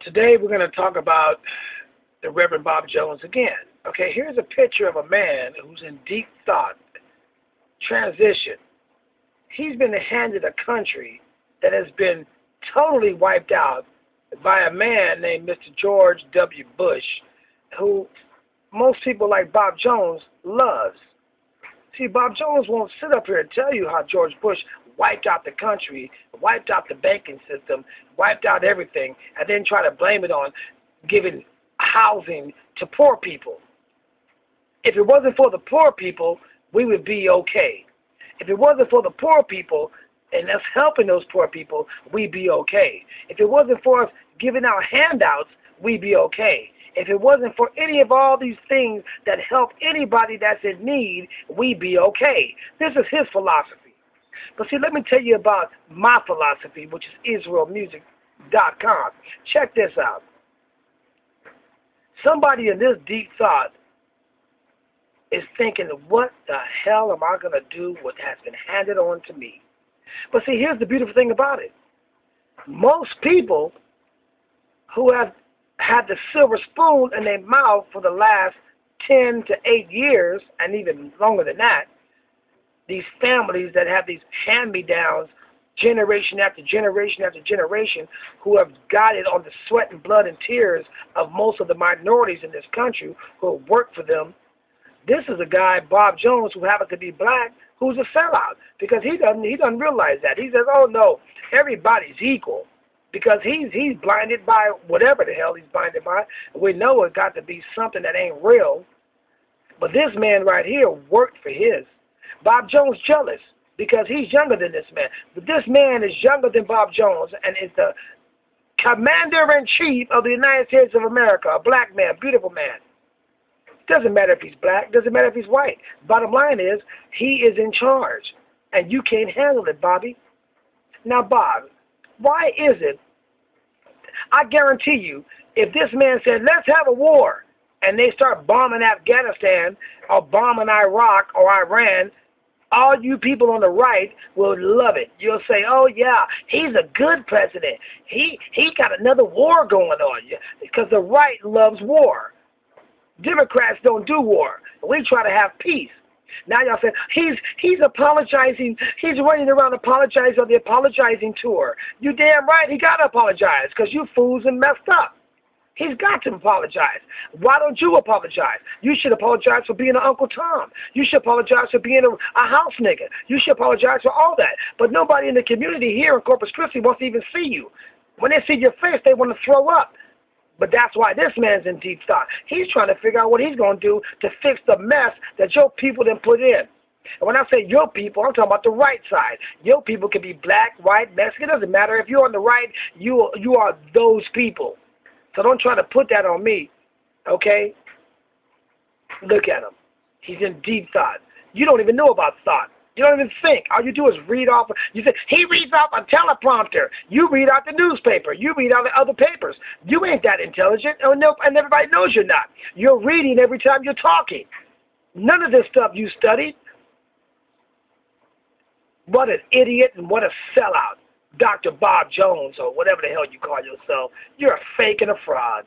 Today we're going to talk about the Reverend Bob Jones again. Okay, here's a picture of a man who's in deep thought, transition. He's been handed a country that has been totally wiped out by a man named Mr. George W. Bush, who most people like Bob Jones loves. See, Bob Jones won't sit up here and tell you how George Bush wiped out the country, wiped out the banking system, wiped out everything, and then try to blame it on giving housing to poor people. If it wasn't for the poor people, we would be okay. If it wasn't for the poor people and us helping those poor people, we'd be okay. If it wasn't for us giving out handouts, we'd be okay. If it wasn't for any of all these things that help anybody that's in need, we'd be okay. This is his philosophy. But see, let me tell you about my philosophy, which is izrealmusic.com. Check this out. Somebody in this deep thought is thinking, what the hell am I going to do with what has been handed on to me? But see, here's the beautiful thing about it. Most people who have had the silver spoon in their mouth for the last 10 to 8 years, and even longer than that, these families that have these hand-me-downs generation after generation after generation, who have got it on the sweat and blood and tears of most of the minorities in this country who have worked for them. This is a guy, Bob Jones, who happens to be black, who's a sellout, because he doesn't realize that. He says, oh no, everybody's equal, because he's blinded by whatever the hell he's blinded by. We know it's got to be something that ain't real. But this man right here worked for his. Bob Jones jealous because he's younger than this man. But this man is younger than Bob Jones and is the commander-in-chief of the United States of America, a black man, beautiful man. Doesn't matter if he's black, doesn't matter if he's white. Bottom line is, he is in charge, and you can't handle it, Bobby. Now, Bob, why is it, I guarantee you, if this man said, let's have a war, and they start bombing Afghanistan or bombing Iraq or Iran, all you people on the right will love it. You'll say, oh, yeah, he's a good president. He got another war going on, because the right loves war. Democrats don't do war. We try to have peace. Now y'all say, he's apologizing. He's running around apologizing on the apologizing tour. You damn right he got to apologize because you fools and messed up. He's got to apologize. Why don't you apologize? You should apologize for being an Uncle Tom. You should apologize for being a house nigga. You should apologize for all that. But nobody in the community here in Corpus Christi wants to even see you. When they see your face, they want to throw up. But that's why this man's in deep thought. He's trying to figure out what he's going to do to fix the mess that your people done put in. And when I say your people, I'm talking about the right side. Your people can be black, white, Mexican. It doesn't matter. If you're on the right, you are those people. So don't try to put that on me, okay? Look at him. He's in deep thought. You don't even know about thought. You don't even think. All you do is read off. You say, he reads off a teleprompter. You read out the newspaper. You read out the other papers. You ain't that intelligent, and everybody knows you're not. You're reading every time you're talking. None of this stuff you studied. What an idiot and what a sellout. Dr. Bob Jones, or whatever the hell you call yourself. You're a fake and a fraud.